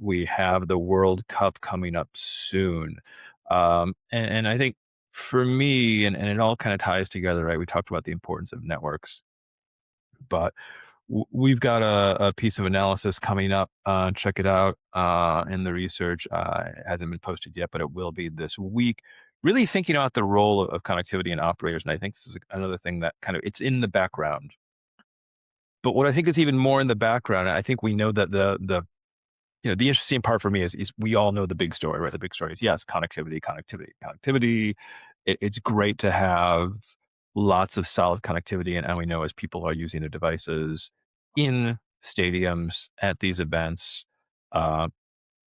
We have the World Cup coming up soon. And I think for me, and it all kind of ties together, right? We talked about the importance of networks, but we've got a piece of analysis coming up. Check it out in the research. It hasn't been posted yet, but it will be this week. Really thinking about the role of connectivity and operators, and I think this is another thing that kind of it's in the background. But what I think is even more in the background, I think we know that the interesting part for me is we all know the big story, right? The big story is yes, connectivity, connectivity, connectivity. It's great to have lots of solid connectivity, and we know as people are using the devices in stadiums at these events, uh,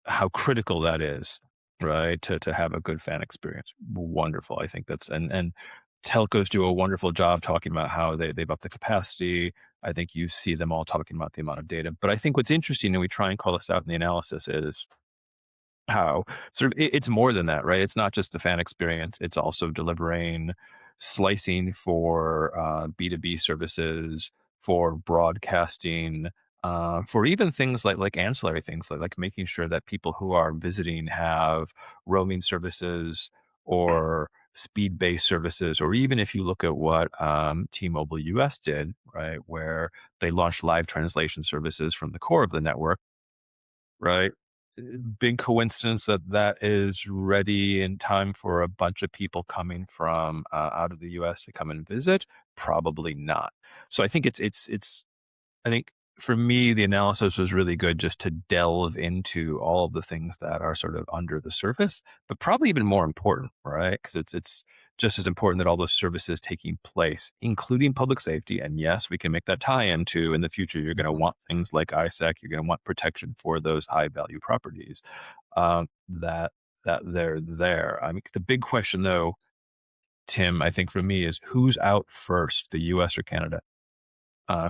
how critical that is, right? To have a good fan experience. Wonderful. I think that's and telcos do a wonderful job talking about how they've upped the capacity. I think you see them all talking about the amount of data. But I think what's interesting, and we try and call this out in the analysis, is how sort of it's more than that, right? It's not just the fan experience, it's also delivering slicing for B2B services, for broadcasting, for even things like ancillary things like making sure that people who are visiting have roaming services or speed-based services, or even if you look at what T-Mobile US did, right, where they launched live translation services from the core of the network, right? Big coincidence that that is ready in time for a bunch of people coming from out of the US to come and visit? Probably not. So I think it's I think for me, the analysis was really good just to delve into all of the things that are sort of under the surface, but probably even more important, right? Because it's just as important that all those services taking place, including public safety. And yes, we can make that tie into in the future, you're going to want things like ISAC, you're going to want protection for those high value properties that they're there. I mean, the big question though, Tim, I think for me is who's out first, the US or Canada?